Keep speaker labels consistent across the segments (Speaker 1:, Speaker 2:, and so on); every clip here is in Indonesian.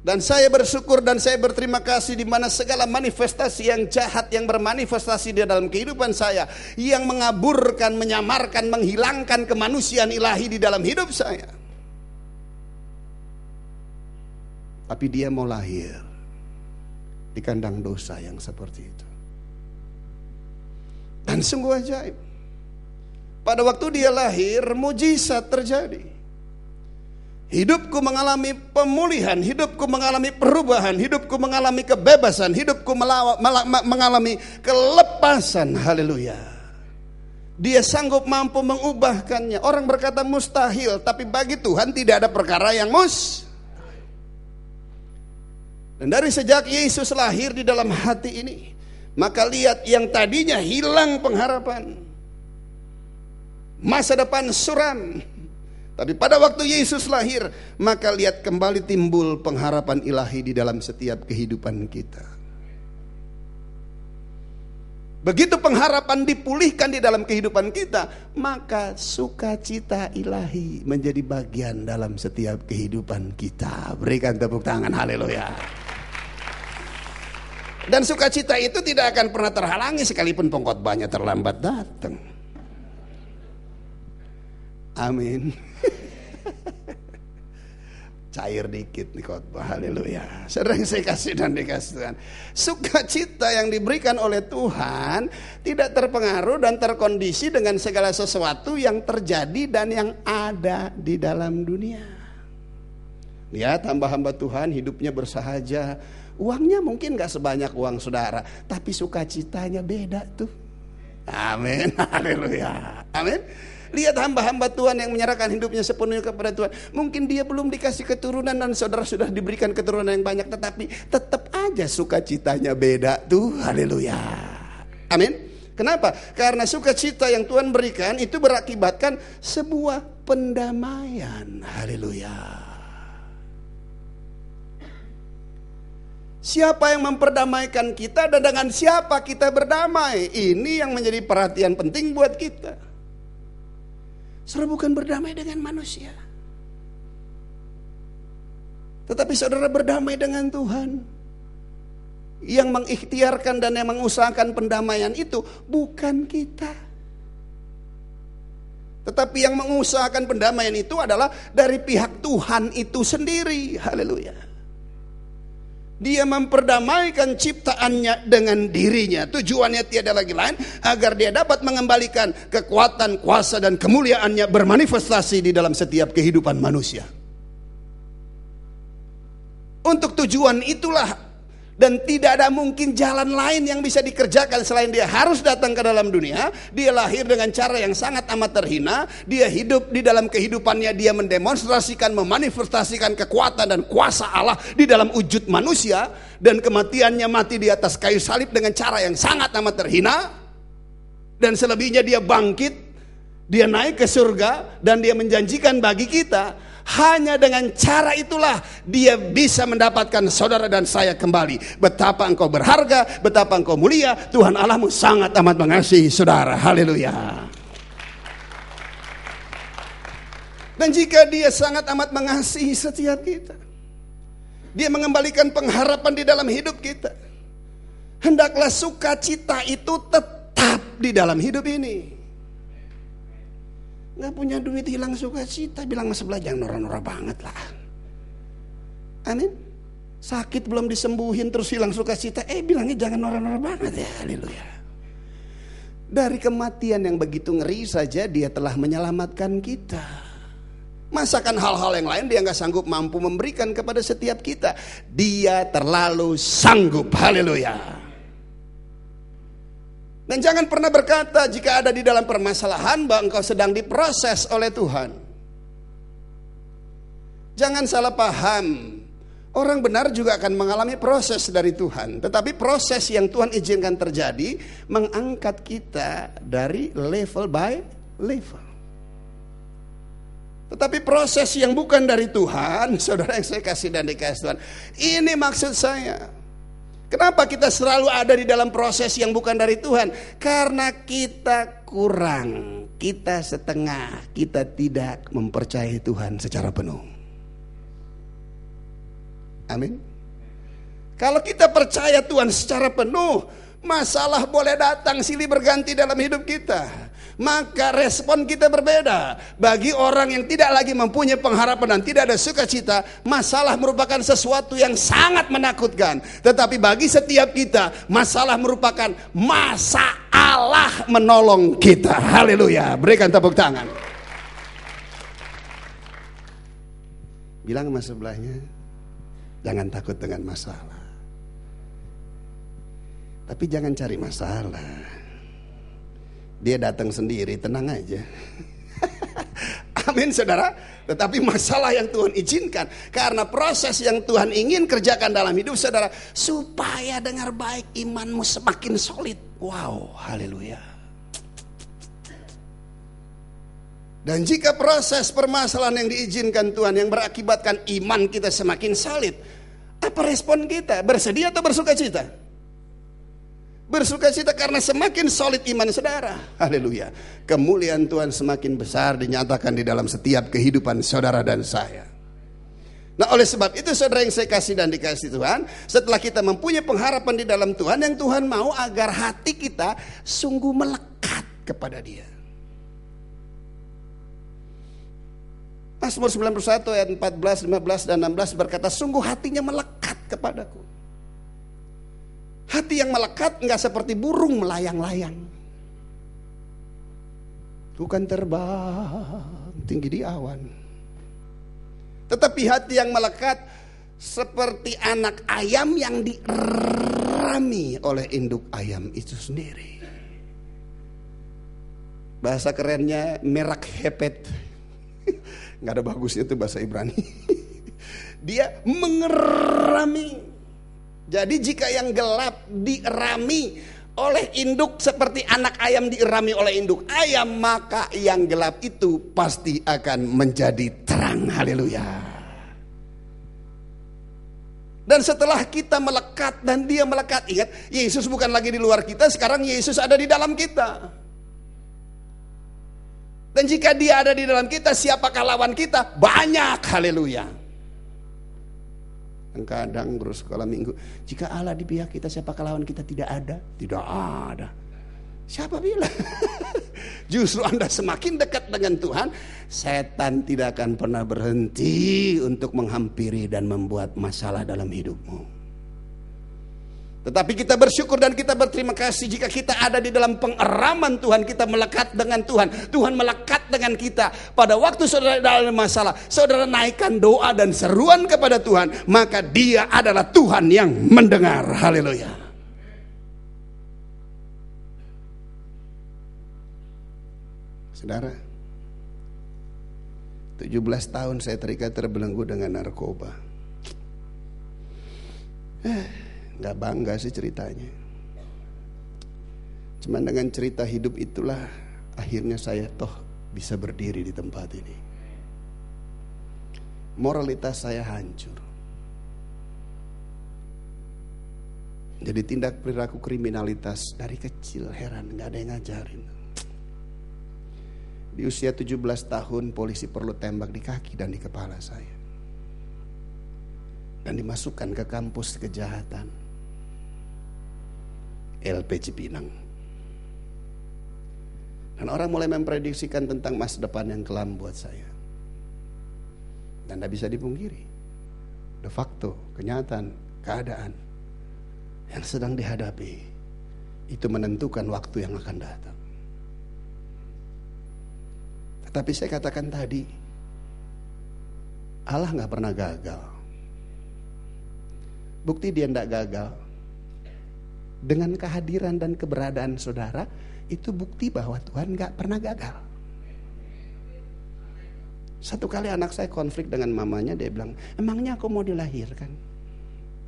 Speaker 1: Dan saya bersyukur dan saya berterima kasih di mana segala manifestasi yang jahat yang bermanifestasi di dalam kehidupan saya, yang mengaburkan, menyamarkan, menghilangkan kemanusiaan ilahi di dalam hidup saya. Tapi dia mau lahir di kandang dosa yang seperti itu. Dan sungguh ajaib. Pada waktu dia lahir, mujizat terjadi. Hidupku mengalami pemulihan, hidupku mengalami perubahan, hidupku mengalami kebebasan, hidupku mengalami kelepasan. Haleluya. Dia sanggup mampu mengubahkannya. Orang berkata mustahil, tapi bagi Tuhan tidak ada perkara yang mustahil. Dan dari sejak Yesus lahir di dalam hati ini, maka lihat yang tadinya hilang pengharapan, masa depan suram. Tapi pada waktu Yesus lahir, maka lihat kembali timbul pengharapan ilahi di dalam setiap kehidupan kita. Begitu pengharapan dipulihkan di dalam kehidupan kita, maka sukacita ilahi menjadi bagian dalam setiap kehidupan kita. Berikan tepuk tangan, haleluya. Dan sukacita itu tidak akan pernah terhalangi sekalipun pengkhotbahnya terlambat datang. Amin. Cair dikit nih khotbah, haleluya. Saudara yang saya kasih dan dikasih Tuhan, sukacita yang diberikan oleh Tuhan tidak terpengaruh dan terkondisi dengan segala sesuatu yang terjadi dan yang ada di dalam dunia. Lihat hamba-hamba Tuhan hidupnya bersahaja, uangnya mungkin gak sebanyak uang saudara, tapi sukacitanya beda tuh. Amin, haleluya, amin. Lihat hamba-hamba Tuhan yang menyerahkan hidupnya sepenuhnya kepada Tuhan. Mungkin dia belum dikasih keturunan dan saudara sudah diberikan keturunan yang banyak, tetapi tetap aja sukacitanya beda tuh. Haleluya. Amin. Kenapa? Karena sukacita yang Tuhan berikan itu berakibatkan sebuah pendamaian. Haleluya. Siapa yang memperdamaikan kita dan dengan siapa kita berdamai? Ini yang menjadi perhatian penting buat kita. Saudara bukan berdamai dengan manusia, tetapi saudara berdamai dengan Tuhan. Yang mengikhtiarkan dan yang mengusahakan pendamaian itu bukan kita, tetapi yang mengusahakan pendamaian itu adalah dari pihak Tuhan itu sendiri. Haleluya. Dia memperdamaikan ciptaannya dengan dirinya. Tujuannya tiada lagi lain agar dia dapat mengembalikan kekuatan, kuasa dan kemuliaannya bermanifestasi di dalam setiap kehidupan manusia. Untuk tujuan itulah dan tidak ada mungkin jalan lain yang bisa dikerjakan selain dia harus datang ke dalam dunia. Dia lahir dengan cara yang sangat amat terhina. Dia hidup di dalam kehidupannya, dia mendemonstrasikan, memanifestasikan kekuatan dan kuasa Allah di dalam wujud manusia. Dan kematiannya mati di atas kayu salib dengan cara yang sangat amat terhina. Dan selebihnya dia bangkit, dia naik ke surga, dan dia menjanjikan bagi kita, hanya dengan cara itulah dia bisa mendapatkan saudara dan saya kembali. Betapa engkau berharga, betapa engkau mulia, Tuhan Allahmu sangat amat mengasihi saudara. Haleluya. Dan jika dia sangat amat mengasihi setiap kita, dia mengembalikan pengharapan di dalam hidup kita, hendaklah sukacita itu tetap di dalam hidup ini. Gak punya duit hilang sukacita, bilang sebelah jangan norak-norak banget lah. Amin. Sakit belum disembuhin terus hilang sukacita, bilangnya jangan norak-norak banget ya. Haleluya. Dari kematian yang begitu ngeri saja dia telah menyelamatkan kita. Masakan hal-hal yang lain dia gak sanggup mampu memberikan kepada setiap kita. Dia terlalu sanggup. Haleluya. Dan jangan pernah berkata jika ada di dalam permasalahan bahwa engkau sedang diproses oleh Tuhan. Jangan salah paham. Orang benar juga akan mengalami proses dari Tuhan. Tetapi proses yang Tuhan izinkan terjadi mengangkat kita dari level by level. Tetapi proses yang bukan dari Tuhan, saudara yang saya kasih dan dikasih Tuhan, ini maksud saya. Kenapa kita selalu ada di dalam proses yang bukan dari Tuhan? Karena kita kurang, kita setengah, kita tidak mempercayai Tuhan secara penuh. Amin. Kalau kita percaya Tuhan secara penuh, masalah boleh datang silih berganti dalam hidup kita, maka respon kita berbeda. Bagi orang yang tidak lagi mempunyai pengharapan dan tidak ada sukacita, masalah merupakan sesuatu yang sangat menakutkan. Tetapi bagi setiap kita, masalah merupakan masalah menolong kita. Haleluya. Berikan tepuk tangan. Bilang sama sebelahnya, jangan takut dengan masalah. Tapi jangan cari masalah. Dia datang sendiri, tenang aja. Amin saudara. Tetapi masalah yang Tuhan izinkan, karena proses yang Tuhan ingin kerjakan dalam hidup saudara, supaya dengar baik, imanmu semakin solid. Wow, haleluya. Dan jika proses permasalahan yang diizinkan Tuhan yang berakibatkan iman kita semakin solid, apa respon kita? Bersedia atau bersuka cita? Bersuka cita karena semakin solid iman saudara. Haleluya. Kemuliaan Tuhan semakin besar dinyatakan di dalam setiap kehidupan saudara dan saya. Nah oleh sebab itu saudara yang saya kasih dan dikasih Tuhan, setelah kita mempunyai pengharapan di dalam Tuhan, yang Tuhan mau agar hati kita sungguh melekat kepada Dia. Mazmur 91 ayat 14, 15 dan 16 berkata, sungguh hatinya melekat kepadaku. Hati yang melekat enggak seperti burung melayang-layang. Bukan terbang tinggi di awan. Tetapi hati yang melekat seperti anak ayam yang dirami oleh induk ayam itu sendiri. Bahasa kerennya merak hepet. Enggak ada bagusnya itu bahasa Ibrani. Dia mengerami. Jadi jika yang gelap dirami oleh induk seperti anak ayam dirami oleh induk ayam, maka yang gelap itu pasti akan menjadi terang. Haleluya. Dan setelah kita melekat dan Dia melekat, ingat Yesus bukan lagi di luar kita, sekarang Yesus ada di dalam kita. Dan jika Dia ada di dalam kita, siapakah lawan kita? Banyak. Haleluya. Kadang guru sekolah minggu, jika Allah di pihak kita, siapakah lawan kita? Tidak ada. Tidak ada. Siapa bilang? Justru Anda semakin dekat dengan Tuhan, setan tidak akan pernah berhenti untuk menghampiri dan membuat masalah dalam hidupmu. Tetapi kita bersyukur dan kita berterima kasih jika kita ada di dalam pengeraman Tuhan, kita melekat dengan Tuhan, Tuhan melekat dengan kita. Pada waktu saudara dalam masalah, saudara naikkan doa dan seruan kepada Tuhan, maka Dia adalah Tuhan yang mendengar. Haleluya. Saudara, 17 tahun saya terikat terbelenggu dengan narkoba. Gak bangga sih ceritanya. Cuman dengan cerita hidup itulah akhirnya saya toh bisa berdiri di tempat ini. Moralitas saya hancur. Jadi tindak perilaku kriminalitas dari kecil, heran gak ada yang ngajarin. Di usia 17 tahun polisi perlu tembak di kaki dan di kepala saya. Dan dimasukkan ke kampus kejahatan LP Cipinang. Dan orang mulai memprediksikan tentang masa depan yang kelam buat saya. Dan tidak bisa dipungkiri, de facto, kenyataan, keadaan yang sedang dihadapi itu menentukan waktu yang akan datang. Tetapi saya katakan tadi, Allah gak pernah gagal. Bukti Dia tidak gagal, dengan kehadiran dan keberadaan saudara, itu bukti bahwa Tuhan gak pernah gagal. Satu kali anak saya konflik dengan mamanya, dia bilang, emangnya aku mau dilahirkan?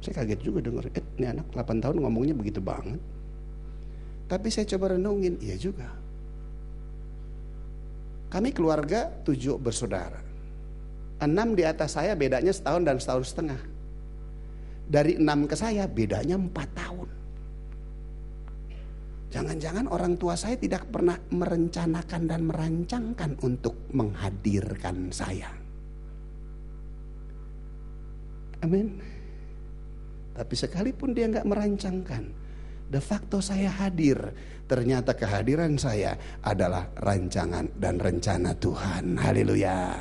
Speaker 1: Saya kaget juga dengar, ini anak 8 tahun ngomongnya begitu banget. Tapi saya coba renungin, iya juga. Kami keluarga 7 bersaudara. 6 di atas saya, bedanya setahun dan setahun setengah. Dari 6 ke saya bedanya 4 tahun. Jangan-jangan orang tua saya tidak pernah merencanakan dan merancangkan untuk menghadirkan saya. Amin. Tapi sekalipun dia nggak merancangkan, de facto saya hadir. Ternyata kehadiran saya adalah rancangan dan rencana Tuhan. Haleluya.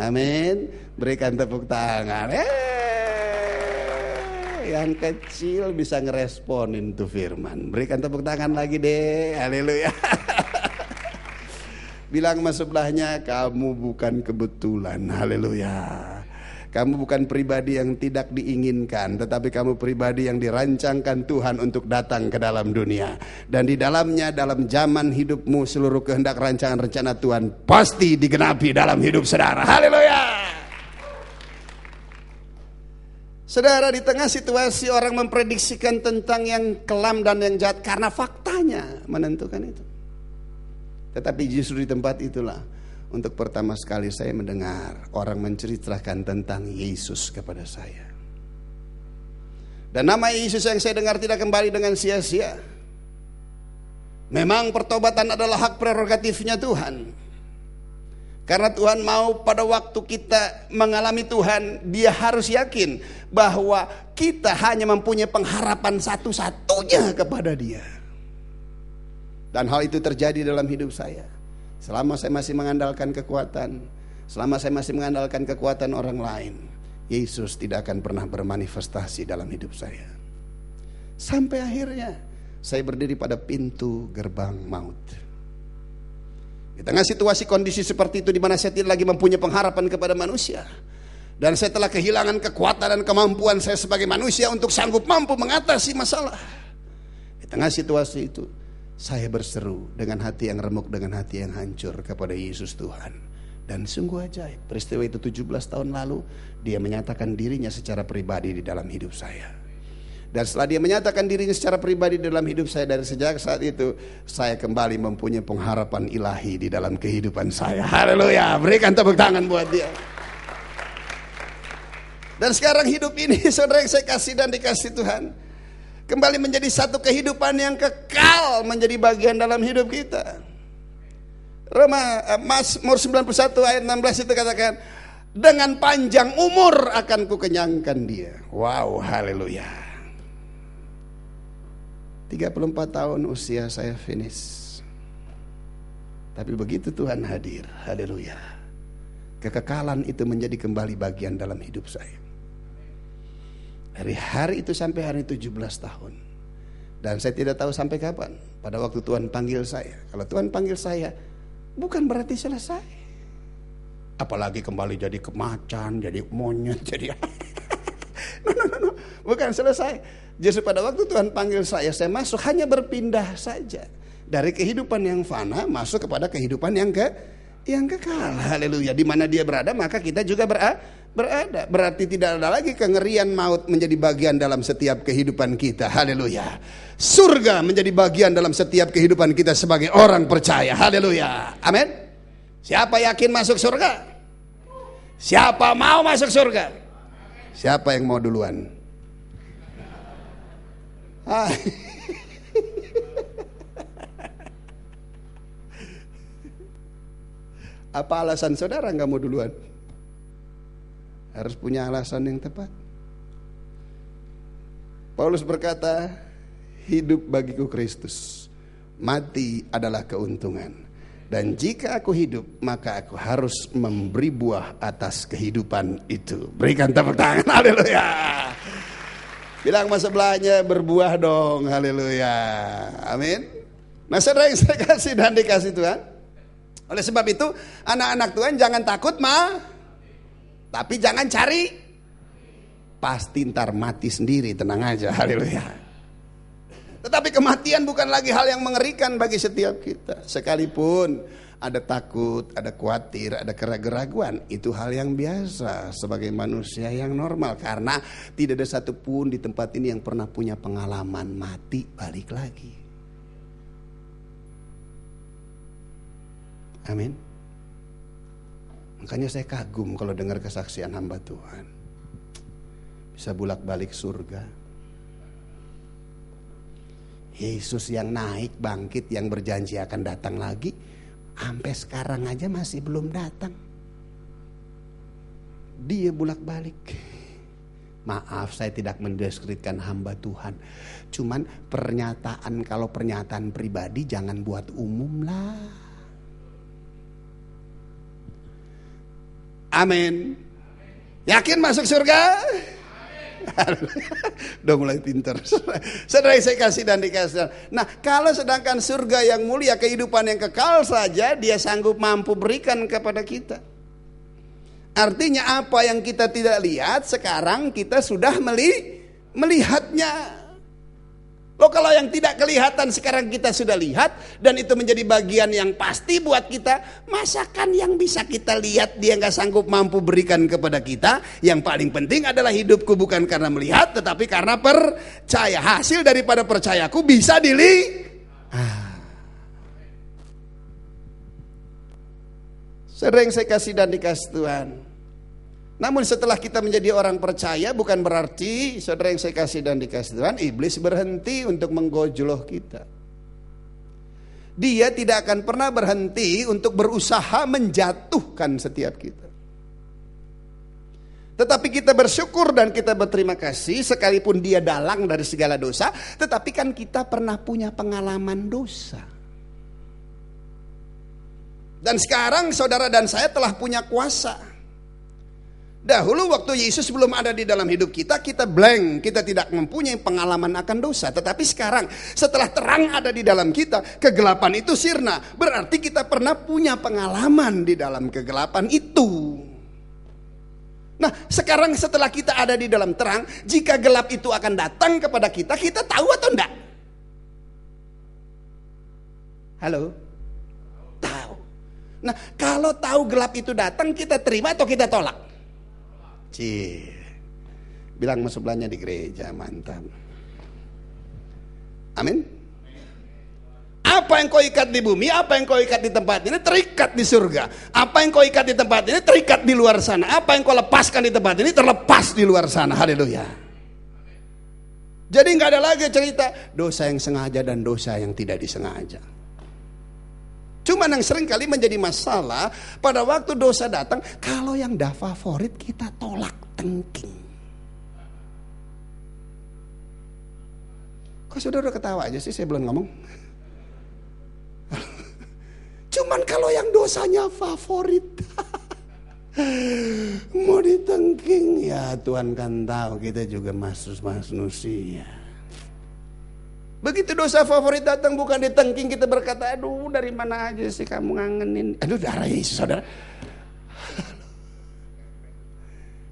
Speaker 1: Amin. Berikan tepuk tangan. Yang kecil bisa ngeresponin tuh firman. Berikan tepuk tangan lagi deh. Haleluya. Bilang sama sebelahnya, kamu bukan kebetulan. Haleluya. Kamu bukan pribadi yang tidak diinginkan, tetapi kamu pribadi yang dirancangkan Tuhan untuk datang ke dalam dunia. Dan di dalamnya, dalam zaman hidupmu, seluruh kehendak rancangan rencana Tuhan pasti digenapi dalam hidup saudara. Haleluya. Saudara, di tengah situasi orang memprediksikan tentang yang kelam dan yang jahat karena faktanya menentukan itu. Tetapi justru di tempat itulah untuk pertama sekali saya mendengar orang menceritakan tentang Yesus kepada saya. Dan nama Yesus yang saya dengar tidak kembali dengan sia-sia. Memang pertobatan adalah hak prerogatifnya Tuhan. Karena Tuhan mau pada waktu kita mengalami Tuhan, Dia harus yakin bahwa kita hanya mempunyai pengharapan satu-satunya kepada Dia. Dan hal itu terjadi dalam hidup saya. Selama saya masih mengandalkan kekuatan, selama saya masih mengandalkan kekuatan orang lain, Yesus tidak akan pernah bermanifestasi dalam hidup saya. Sampai akhirnya saya berdiri pada pintu gerbang maut. Di tengah situasi kondisi seperti itu di mana saya tidak lagi mempunyai pengharapan kepada manusia, dan saya telah kehilangan kekuatan dan kemampuan saya sebagai manusia untuk sanggup mampu mengatasi masalah. Di tengah situasi itu saya berseru dengan hati yang remuk, dengan hati yang hancur kepada Yesus Tuhan. Dan sungguh ajaib, peristiwa itu 17 tahun lalu Dia menyatakan dirinya secara pribadi di dalam hidup saya. Dan setelah Dia menyatakan dirinya secara pribadi di dalam hidup saya, dari sejak saat itu saya kembali mempunyai pengharapan ilahi di dalam kehidupan saya. Haleluya, berikan tepuk tangan buat Dia. Dan sekarang hidup ini saudara yang saya kasih dan dikasih Tuhan, kembali menjadi satu kehidupan yang kekal menjadi bagian dalam hidup kita. Mazmur 91 ayat 16 itu katakan, dengan panjang umur akan kukenyangkan dia. Wow, haleluya. 34 tahun usia saya finish. Tapi begitu Tuhan hadir, haleluya, kekekalan itu menjadi kembali bagian dalam hidup saya. Dari hari itu sampai hari 17 tahun. Dan saya tidak tahu sampai kapan. Pada waktu Tuhan panggil saya. Kalau Tuhan panggil saya, bukan berarti selesai. Apalagi kembali jadi kemacan, jadi monyet, jadi no. Bukan selesai. Justru pada waktu Tuhan panggil saya masuk hanya berpindah saja. Dari kehidupan yang fana masuk kepada kehidupan yang kekal. Haleluya. Di mana Dia berada, maka kita juga berada. Berarti tidak ada lagi kengerian maut menjadi bagian dalam setiap kehidupan kita. Haleluya. Surga menjadi bagian dalam setiap kehidupan kita sebagai orang percaya. Haleluya. Amin. Siapa yakin masuk surga? Siapa mau masuk surga? Siapa yang mau duluan? Apa alasan saudara nggak mau duluan? Harus punya alasan yang tepat. Paulus berkata, hidup bagiku Kristus, mati adalah keuntungan. Dan jika aku hidup, maka aku harus memberi buah atas kehidupan itu. Berikan tepuk tangan, haleluya. Bilang sama sebelahnya, berbuah dong, haleluya. Amin. Nah saudara yang saya kasih dan dikasih Tuhan, oleh sebab itu anak-anak Tuhan jangan takut tapi jangan cari, pasti ntar mati sendiri, tenang aja, haleluya. Tetapi kematian bukan lagi hal yang mengerikan bagi setiap kita. Sekalipun ada takut, ada khawatir, ada keraguan, itu hal yang biasa sebagai manusia yang normal. Karena tidak ada satupun di tempat ini yang pernah punya pengalaman mati balik lagi. Amin. Makanya saya kagum kalau dengar kesaksian hamba Tuhan. Bisa bolak-balik surga. Yesus yang naik, bangkit, yang berjanji akan datang lagi, sampai sekarang aja masih belum datang. Dia bolak-balik. Maaf, saya tidak mendeskripsikan hamba Tuhan. Cuman kalau pernyataan pribadi jangan buat umum lah. Amin. Yakin masuk surga? Udah mulai pintar. Saudara saya kasih dan dikasih. Nah, kalau sedangkan surga yang mulia, kehidupan yang kekal saja dia sanggup mampu berikan kepada kita. Artinya apa yang kita tidak lihat sekarang kita sudah melihatnya. Loh, kalau yang tidak kelihatan sekarang kita sudah lihat dan itu menjadi bagian yang pasti buat kita, masakan yang bisa kita lihat dia nggak sanggup mampu berikan kepada kita? Yang paling penting adalah hidupku bukan karena melihat tetapi karena percaya. Hasil daripada percayaku bisa Sering saya kasih dan dikasih Tuhan. Namun setelah kita menjadi orang percaya, bukan berarti saudara yang saya kasih dan dikasih Tuhan, iblis berhenti untuk menggojloh kita. Dia tidak akan pernah berhenti untuk berusaha menjatuhkan setiap kita. Tetapi kita bersyukur dan kita berterima kasih, sekalipun dia dalang dari segala dosa, tetapi kan kita pernah punya pengalaman dosa. Dan sekarang saudara dan saya telah punya kuasa. Dahulu waktu Yesus belum ada di dalam hidup kita, kita blank, kita tidak mempunyai pengalaman akan dosa. Tetapi sekarang setelah terang ada di dalam kita, kegelapan itu sirna. Berarti kita pernah punya pengalaman di dalam kegelapan itu. Nah, sekarang setelah kita ada di dalam terang, jika gelap itu akan datang kepada kita, kita tahu atau enggak? Halo? Tahu. Nah, kalau tahu gelap itu datang, kita terima atau kita tolak? Bilang sebelahnya di gereja, mantap. Amin. Apa yang kau ikat di bumi, apa yang kau ikat di tempat ini terikat di surga. Apa yang kau ikat di tempat ini terikat di luar sana. Apa yang kau lepaskan di tempat ini terlepas di luar sana. Haleluya. Jadi nggak ada lagi cerita dosa yang sengaja dan dosa yang tidak disengaja. Cuma yang sering kali menjadi masalah pada waktu dosa datang, kalau yang dah favorit kita tolak tengking. Kok saudara ketawa aja sih, saya belum ngomong. Cuman kalau yang dosanya favorit mau ditengking, ya Tuhan kan tahu kita juga manusia. Begitu dosa favorit datang bukan ditengking, kita berkata, aduh dari mana aja sih kamu ngangenin. Aduh darah Yesus saudara.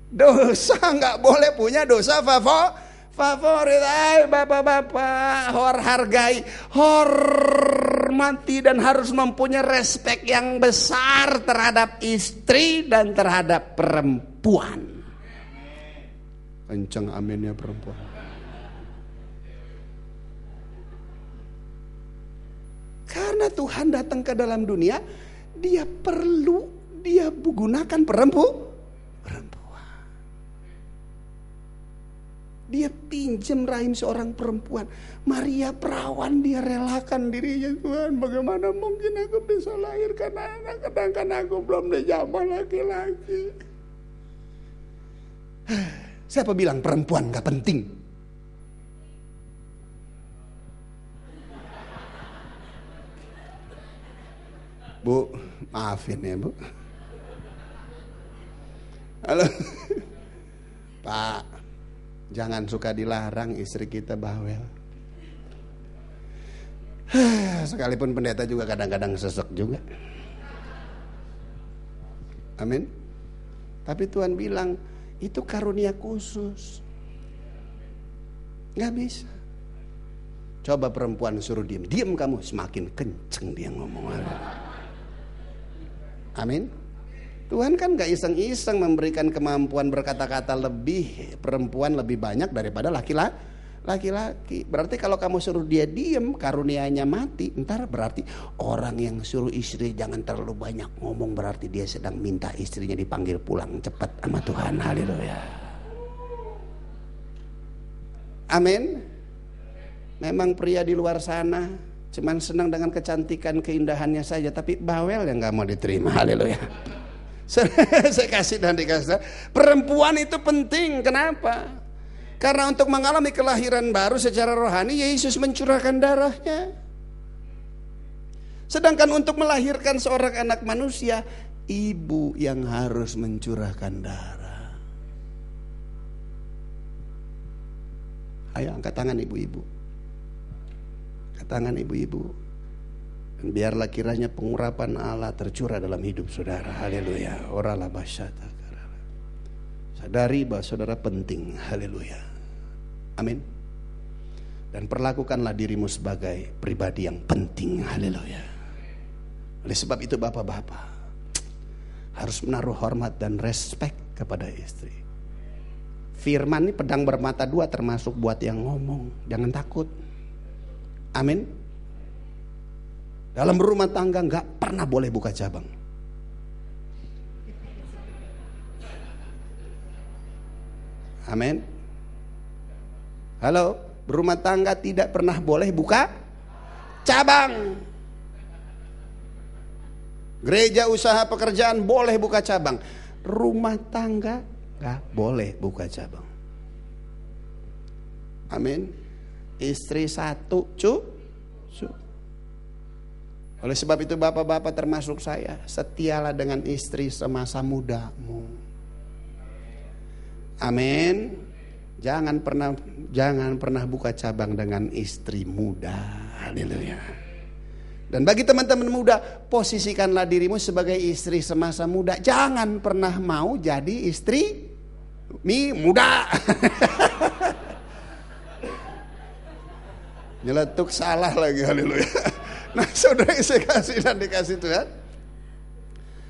Speaker 1: Dosa nggak boleh punya dosa favorit. Bapak-bapak hargai, hormati dan harus mempunyai respek yang besar terhadap istri dan terhadap perempuan. Kencang aminnya perempuan. Karena Tuhan datang ke dalam dunia, dia gunakan perempuan. Dia pinjam rahim seorang perempuan. Maria perawan, dia relakan dirinya. Tuhan, bagaimana mungkin aku bisa lahirkan anak, sedangkan aku belum dijamah laki-laki. Siapa bilang perempuan gak penting? Bu, maafin ya Bu. Halo Pak, jangan suka dilarang istri kita bawel. Sekalipun pendeta juga kadang-kadang sesek juga. Amin. Tapi Tuhan bilang itu karunia khusus. Gak bisa. Coba perempuan suruh diam, diam kamu, semakin kenceng dia ngomong. Amin. Tuhan kan gak iseng-iseng memberikan kemampuan berkata-kata lebih perempuan lebih banyak daripada laki-laki. Berarti kalau kamu suruh dia diem, karunianya mati. Ntar berarti orang yang suruh istri jangan terlalu banyak ngomong, berarti dia sedang minta istrinya dipanggil pulang cepat sama Tuhan. Haleluya. Amin. Memang pria di luar sana cuman senang dengan kecantikan keindahannya saja, tapi bawel yang gak mau diterima. Haleluya. Saya kasih dan dikasih. Perempuan itu penting. Kenapa? Karena untuk mengalami kelahiran baru secara rohani, Yesus mencurahkan darahnya. Sedangkan untuk melahirkan seorang anak manusia, ibu yang harus mencurahkan darah. Ayo angkat tangan ibu-ibu. Angkat tangan ibu-ibu. Dan biarlah kiranya pengurapan Allah tercurah dalam hidup saudara. Haleluya. Oralah basyata. Sadari bahwa saudara penting. Haleluya. Amin. Dan perlakukanlah dirimu sebagai pribadi yang penting. Haleluya. Oleh sebab itu bapak-bapak harus menaruh hormat dan respek kepada istri. Firman ini pedang bermata dua, termasuk buat yang ngomong. Jangan takut. Amin. Dalam berumah tangga gak pernah boleh buka cabang. Amin. Halo, berumah tangga tidak pernah boleh buka cabang. Gereja, usaha, pekerjaan boleh buka cabang. Rumah tangga gak boleh buka cabang. Amin. Istri satu cukup. Oleh sebab itu bapak-bapak termasuk saya, setialah dengan istri semasa mudamu. Amin. Jangan pernah buka cabang dengan istri muda. Haleluya. Dan bagi teman-teman muda, posisikanlah dirimu sebagai istri semasa muda. Jangan pernah mau jadi istri muda. Nyeletuk salah lagi, haleluya. Nah saudara yang saya kasih dan dikasih Tuhan,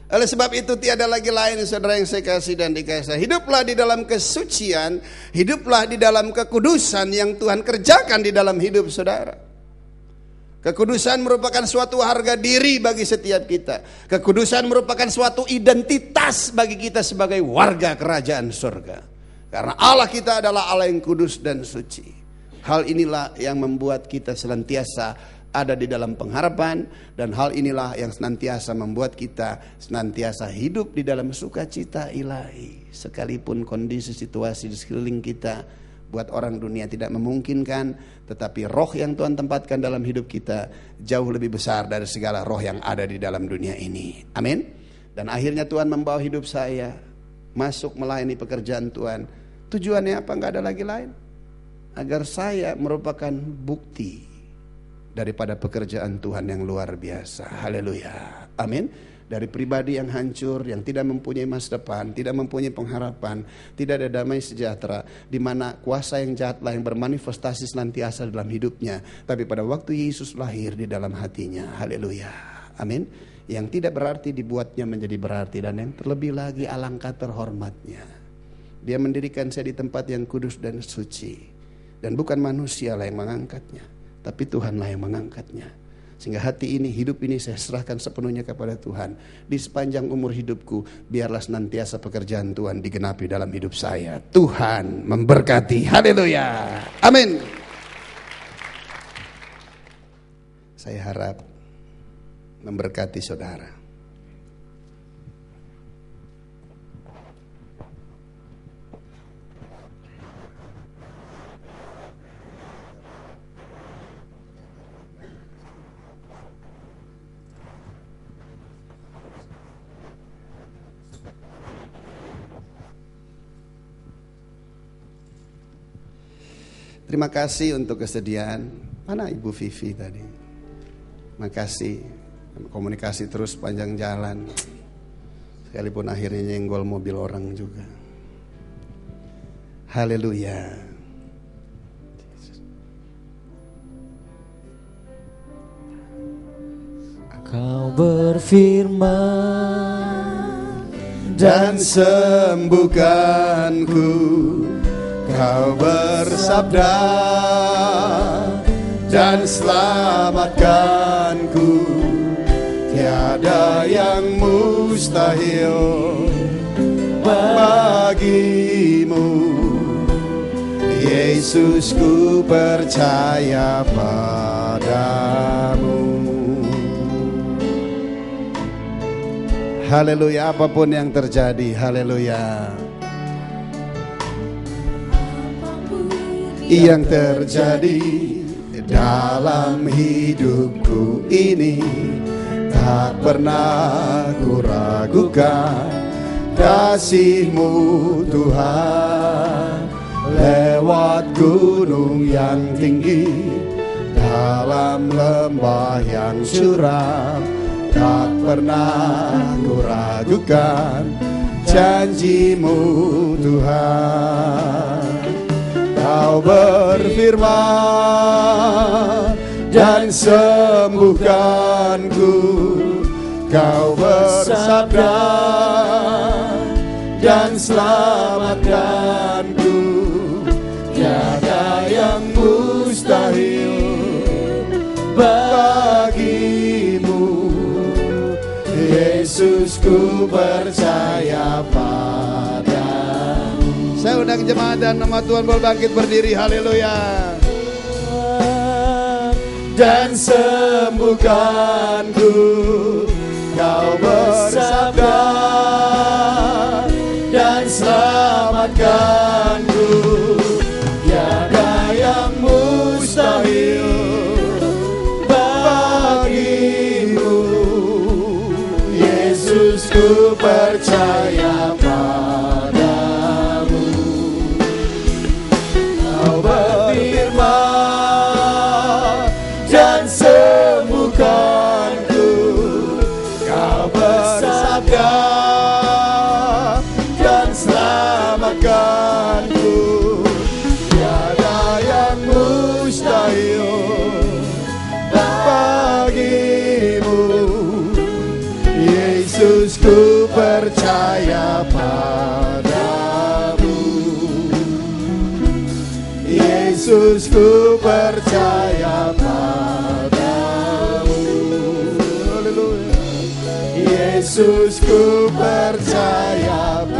Speaker 1: oleh sebab itu tiada lagi lain saudara yang saya kasih dan dikasih. Hiduplah di dalam kesucian, hiduplah di dalam kekudusan yang Tuhan kerjakan di dalam hidup saudara. Kekudusan merupakan suatu harga diri bagi setiap kita. Kekudusan merupakan suatu identitas bagi kita sebagai warga kerajaan surga. Karena Allah kita adalah Allah yang kudus dan suci. Hal inilah yang membuat kita senantiasa ada di dalam pengharapan. Dan hal inilah yang senantiasa membuat kita senantiasa hidup di dalam sukacita ilahi. Sekalipun kondisi situasi di sekeliling kita buat orang dunia tidak memungkinkan, tetapi roh yang Tuhan tempatkan dalam hidup kita jauh lebih besar dari segala roh yang ada di dalam dunia ini. Amin. Dan akhirnya Tuhan membawa hidup saya masuk melayani pekerjaan Tuhan. Tujuannya apa? Enggak ada lagi lain. Agar saya merupakan bukti daripada pekerjaan Tuhan yang luar biasa. Haleluya. Amin. Dari pribadi yang hancur, yang tidak mempunyai masa depan, tidak mempunyai pengharapan, tidak ada damai sejahtera, di mana kuasa yang jahatlah yang bermanifestasi senantiasa dalam hidupnya. Tapi pada waktu Yesus lahir di dalam hatinya, haleluya, amin. Yang tidak berarti dibuatnya menjadi berarti, dan yang terlebih lagi alangkah terhormatnya. Dia mendirikan saya di tempat yang kudus dan suci, dan bukan manusialah yang mengangkatnya, tapi Tuhanlah yang mengangkatnya. Sehingga hati ini, hidup ini saya serahkan sepenuhnya kepada Tuhan. Di sepanjang umur hidupku, biarlah senantiasa pekerjaan Tuhan digenapi dalam hidup saya. Tuhan memberkati. Haleluya. Amin. Saya harap memberkati saudara. Terima kasih untuk kesediaan. Mana Ibu Vivi tadi? Terima kasih. Komunikasi terus panjang jalan. Sekalipun akhirnya nyenggol mobil orang juga. Haleluya.
Speaker 2: Kau berfirman
Speaker 1: dan sembuhkanku. Kau bersabda dan selamatkanku. Tiada yang mustahil bagimu. Yesus, ku percaya padamu. Haleluya, apapun yang terjadi, haleluya. yang terjadi dalam hidupku ini. Tak pernah ku ragukan kasih-Mu Tuhan. Lewat gunung yang tinggi, dalam lembah yang curam, tak pernah ku ragukan janji-Mu Tuhan. Kau berfirman dan sembuhkanku, Kau bersabda dan selamatkanku. Tiada yang mustahil bagi-Mu, Yesus, ku percaya padamu. Saya undang jemaat dan nama Tuhan boleh bangkit berdiri, haleluya. Dan sembuhkanku, Kau bersabda dan selamatkanku. Tiada yang mustahil bagi-Mu, Yesus, ku percaya padamu. Kau berfirman dan sembuhkanku, Kau bersabda dan selamatkanku. Tiada yang mustahil bagi-Mu, Yesus, ku percaya padamu. Yesus, ku percaya padamu. Haleluya. Yesus, ku percaya padamu.